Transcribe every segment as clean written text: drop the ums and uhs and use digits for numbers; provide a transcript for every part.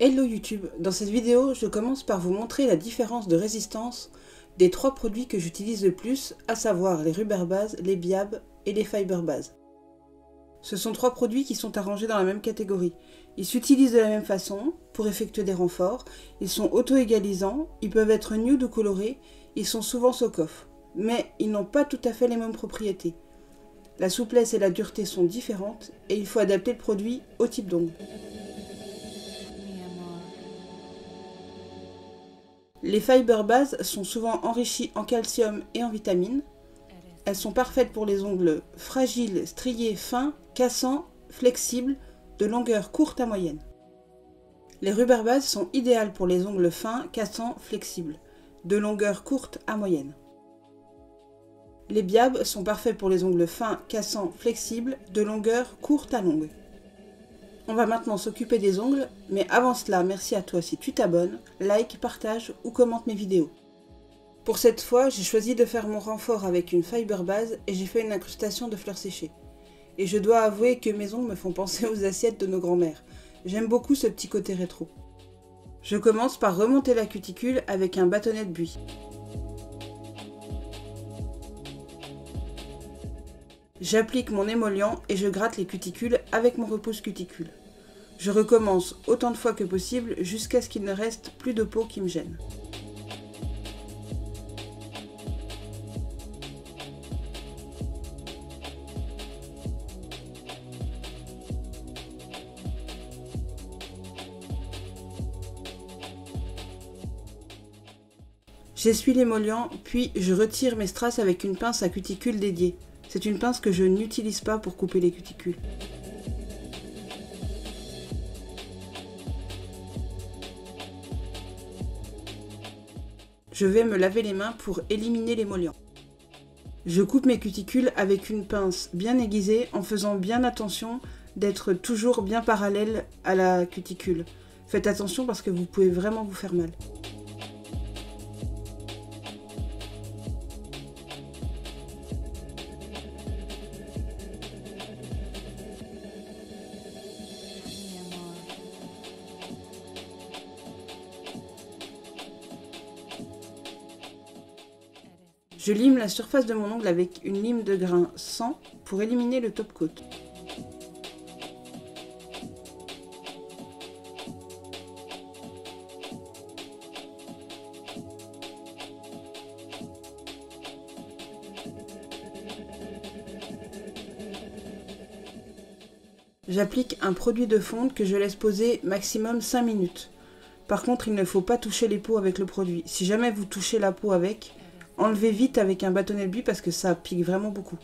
Hello YouTube, dans cette vidéo, je commence par vous montrer la différence de résistance des trois produits que j'utilise le plus, à savoir les Rubber Base, les Biab et les Fiber Base. Ce sont trois produits qui sont arrangés dans la même catégorie. Ils s'utilisent de la même façon pour effectuer des renforts, ils sont auto-égalisants, ils peuvent être nude ou colorés, ils sont souvent sock-off, mais ils n'ont pas tout à fait les mêmes propriétés. La souplesse et la dureté sont différentes et il faut adapter le produit au type d'ongle. Les Fiber Base sont souvent enrichies en calcium et en vitamines. Elles sont parfaites pour les ongles fragiles, striés, fins, cassants, flexibles, de longueur courte à moyenne. Les Rubber Base sont idéales pour les ongles fins, cassants, flexibles, de longueur courte à moyenne. Les Biab sont parfaits pour les ongles fins, cassants, flexibles, de longueur courte à longue. On va maintenant s'occuper des ongles, mais avant cela, merci à toi si tu t'abonnes, like, partage ou commente mes vidéos. Pour cette fois, j'ai choisi de faire mon renfort avec une Fiber Base et j'ai fait une incrustation de fleurs séchées. Et je dois avouer que mes ongles me font penser aux assiettes de nos grands-mères. J'aime beaucoup ce petit côté rétro. Je commence par remonter la cuticule avec un bâtonnet de buis. J'applique mon émollient et je gratte les cuticules avec mon repousse cuticule. Je recommence autant de fois que possible jusqu'à ce qu'il ne reste plus de peau qui me gêne. J'essuie l'émollient, puis je retire mes strass avec une pince à cuticule dédiée. C'est une pince que je n'utilise pas pour couper les cuticules. Je vais me laver les mains pour éliminer l'émollient. Je coupe mes cuticules avec une pince bien aiguisée en faisant bien attention d'être toujours bien parallèle à la cuticule. Faites attention parce que vous pouvez vraiment vous faire mal. Je lime la surface de mon ongle avec une lime de grain 100 pour éliminer le top coat. J'applique un produit de fonte que je laisse poser maximum 5 minutes. Par contre, il ne faut pas toucher les peaux avec le produit. Si jamais vous touchez la peau avec, enlevez vite avec un bâtonnet de buis parce que ça pique vraiment beaucoup.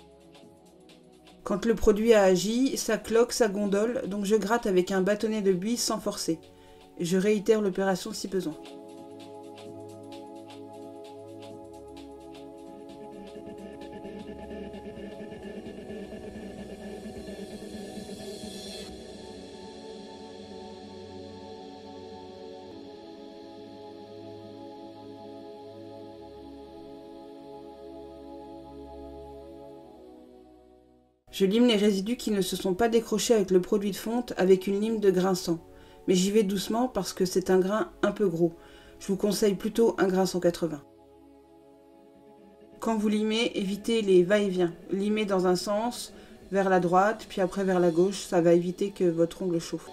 Quand le produit a agi, ça cloque, ça gondole, donc je gratte avec un bâtonnet de buis sans forcer. Je réitère l'opération si besoin. Je lime les résidus qui ne se sont pas décrochés avec le produit de fonte avec une lime de grain 100. Mais j'y vais doucement parce que c'est un grain un peu gros. Je vous conseille plutôt un grain 180. Quand vous limez, évitez les va-et-vient. Limez dans un sens, vers la droite, puis après vers la gauche. Ça va éviter que votre ongle chauffe.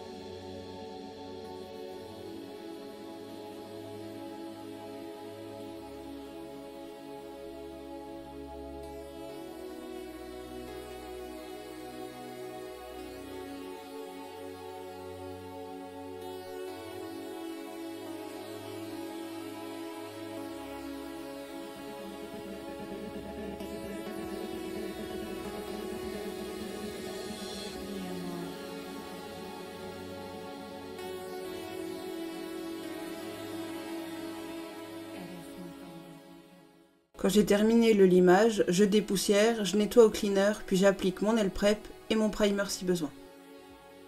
Quand j'ai terminé le limage, je dépoussière, je nettoie au cleaner, puis j'applique mon nail prep et mon primer si besoin.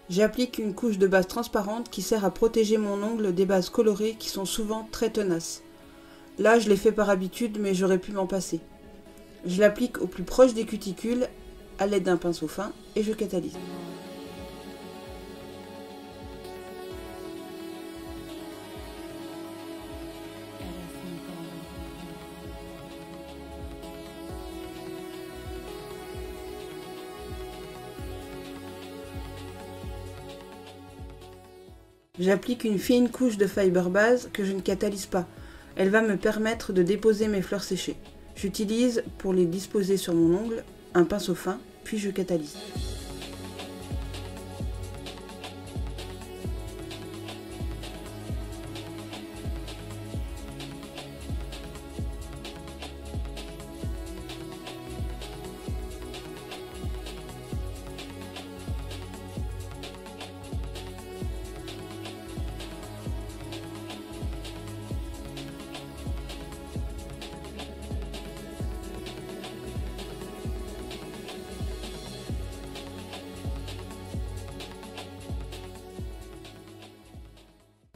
J'applique une couche de base transparente qui sert à protéger mon ongle des bases colorées qui sont souvent très tenaces. Là, je l'ai fait par habitude, mais j'aurais pu m'en passer. Je l'applique au plus proche des cuticules à l'aide d'un pinceau fin et je catalyse. J'applique une fine couche de fiber base que je ne catalyse pas. Elle va me permettre de déposer mes fleurs séchées. J'utilise, pour les disposer sur mon ongle, un pinceau fin, puis je catalyse.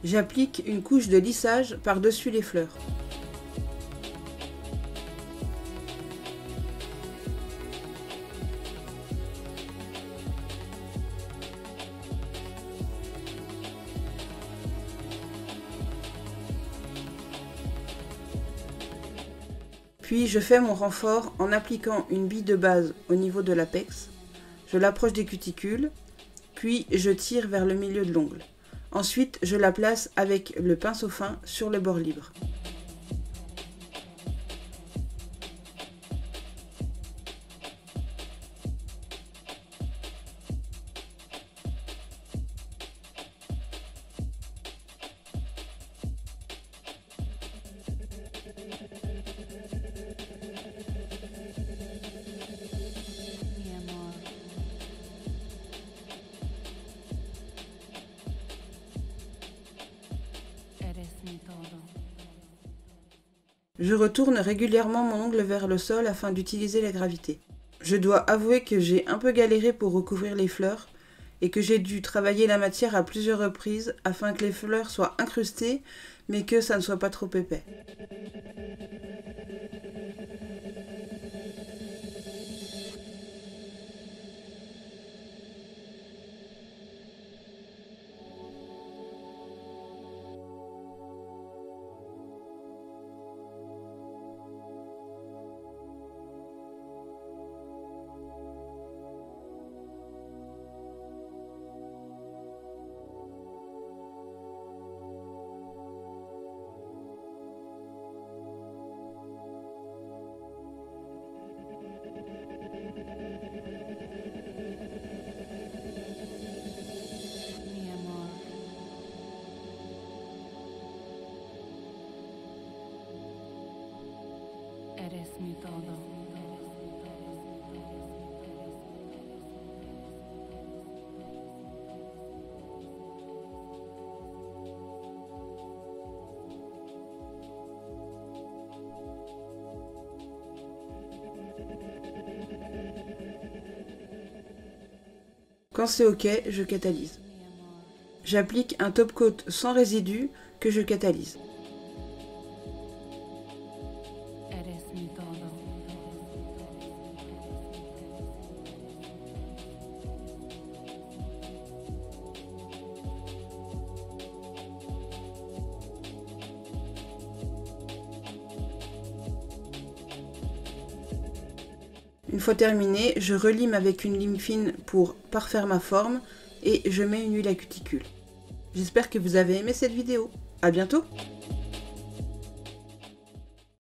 J'applique une couche de lissage par-dessus les fleurs. Puis je fais mon renfort en appliquant une bille de base au niveau de l'apex. Je l'approche des cuticules, puis je tire vers le milieu de l'ongle. Ensuite, je la place avec le pinceau fin sur le bord libre. Je retourne régulièrement mon ongle vers le sol afin d'utiliser la gravité. Je dois avouer que j'ai un peu galéré pour recouvrir les fleurs et que j'ai dû travailler la matière à plusieurs reprises afin que les fleurs soient incrustées mais que ça ne soit pas trop épais. Eres mi todo. Quand c'est ok, je catalyse. J'applique un top coat sans résidus que je catalyse. Eres mi todo. Une fois terminé, je relime avec une lime fine pour parfaire ma forme et je mets une huile à cuticule. J'espère que vous avez aimé cette vidéo. À bientôt!